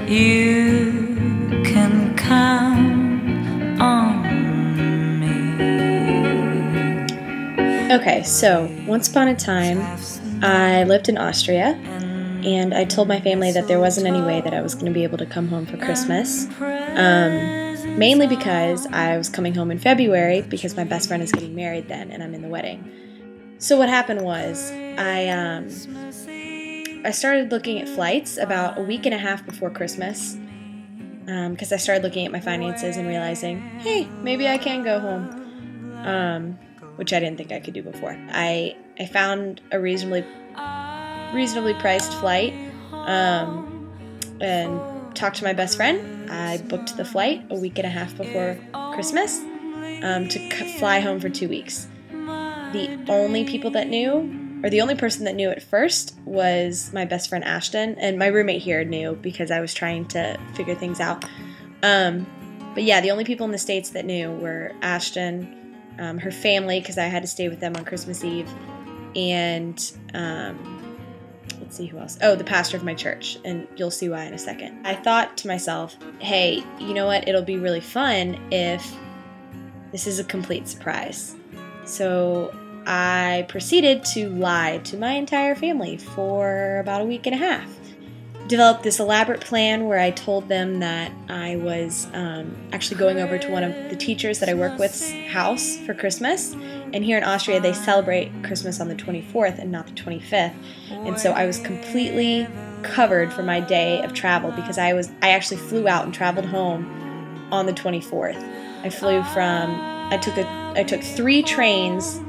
You can count on me. Okay, so once upon a time, I lived in Austria, and I told my family that there wasn't any way that I was going to be able to come home for Christmas, mainly because I was coming home in February because my best friend is getting married then, and I'm in the wedding. So what happened was, I started looking at flights about a week and a half before Christmas, because I started looking at my finances and realizing, hey, maybe I can go home, which I didn't think I could do before. I found a reasonably priced flight, and talked to my best friend. I booked the flight a week and a half before Christmas, to fly home for 2 weeks. The only people that knew, or the only person that knew at first, was my best friend Ashton, and my roommate here knew because I was trying to figure things out. But yeah, the only people in the States that knew were Ashton, her family, because I had to stay with them on Christmas Eve, and let's see who else. Oh, the pastor of my church, and you'll see why in a second. I thought to myself, hey, you know what? It'll be really fun if this is a complete surprise. So I proceeded to lie to my entire family for about a week and a half. Developed this elaborate plan where I told them that I was actually going over to one of the teachers that I work with's house for Christmas. And here in Austria, they celebrate Christmas on the 24th and not the 25th. And so I was completely covered for my day of travel because I actually flew out and traveled home on the 24th. I took 3 trains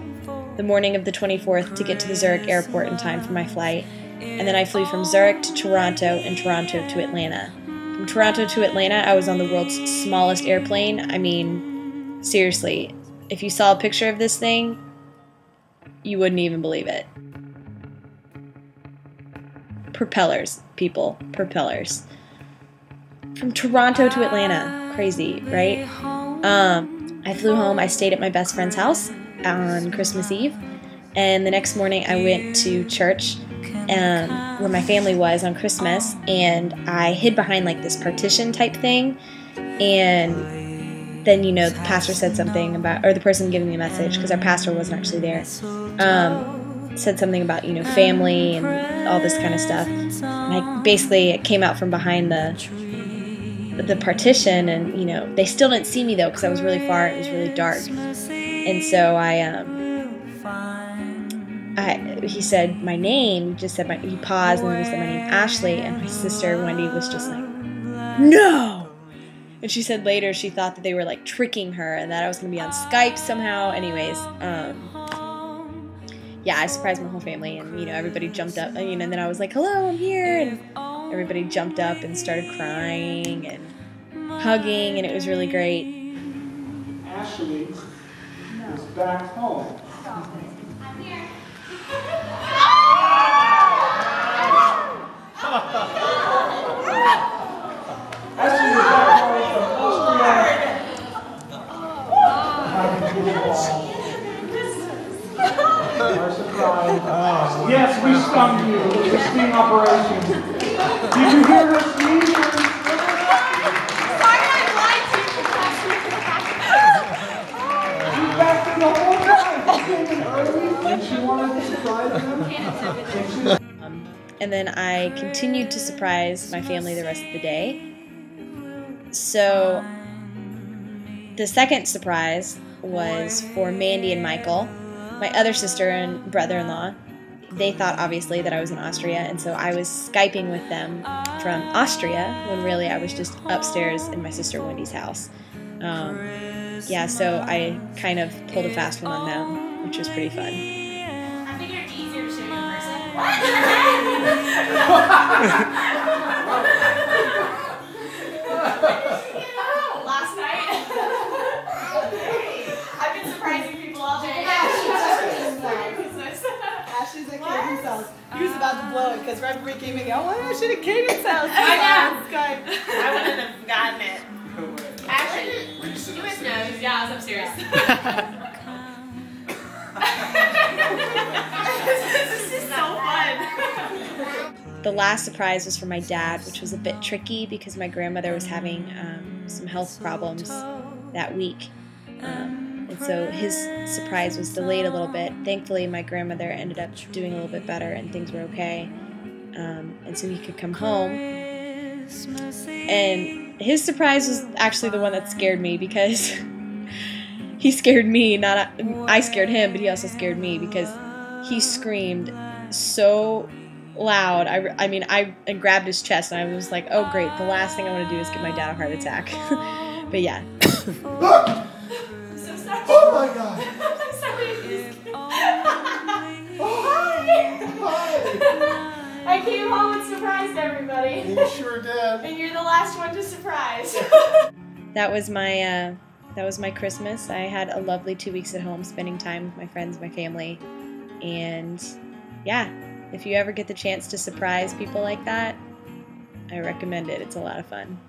the morning of the 24th to get to the Zurich airport in time for my flight. And then I flew from Zurich to Toronto and Toronto to Atlanta. From Toronto to Atlanta, I was on the world's smallest airplane. I mean, seriously, if you saw a picture of this thing, you wouldn't even believe it. Propellers, people, propellers. From Toronto to Atlanta, crazy, right? I flew home, I stayed at my best friend's house on Christmas Eve, and the next morning I went to church where my family was on Christmas, and I hid behind like this partition type thing, and then, you know, the pastor said something about, or the person giving me a message, because our pastor wasn't actually there, said something about, you know, family and all this kind of stuff, and it came out from behind the partition, and, you know, they still didn't see me though because I was really far, it was really dark, and so he said my name, he paused and he said my name, Ashley, and my sister Wendy was just like, no! And she said later she thought that they were like tricking her and that I was going to be on Skype somehow. Anyways, yeah, I surprised my whole family, and, you know, everybody jumped up, you know, and then I was like, hello, I'm here, and everybody jumped up and started crying and hugging, and it was really great. Ashley is back home. I'm here. Ashley is back home from Austria. Our surprise. Yes, we stung you. It was a sting operation. Did you hear her sneeze? Sorry, I lied to you. She's back in the whole time. She came in early and she wanted to surprise them. And then I continued to surprise my family the rest of the day. So the second surprise was for Mandy and Michael, my other sister and brother-in-law. They thought, obviously, that I was in Austria, and so I was Skyping with them from Austria, when really I was just upstairs in my sister Wendy's house. Yeah, so I kind of pulled a fast one on them, which was pretty fun. I figured it's easier to show you in person. Last night. I've been surprising people all day. Ashley's at Caden's house. He was about to blow it because right before he came in, oh, I should have Caden's house. I know. Skype. I wouldn't have gotten it. Ashley, you guys know. Yeah, I was upstairs. This is so fun. the last surprise was for my dad, which was a bit tricky because my grandmother was having some health problems that week. And so his surprise was delayed a little bit. Thankfully, my grandmother ended up doing a little bit better and things were okay. And so he could come home. And his surprise was actually the one that scared me because he scared me, I scared him, but he also scared me because he screamed so loud. I grabbed his chest and I was like, oh great, the last thing I want to do is give my dad a heart attack. But yeah. I'm so sorry. Oh my God. I'm sorry. I came home and surprised everybody. You sure did. And you're the last one to surprise. That was my Christmas. I had a lovely 2 weeks at home spending time with my friends, my family. And yeah, if you ever get the chance to surprise people like that, I recommend it. It's a lot of fun.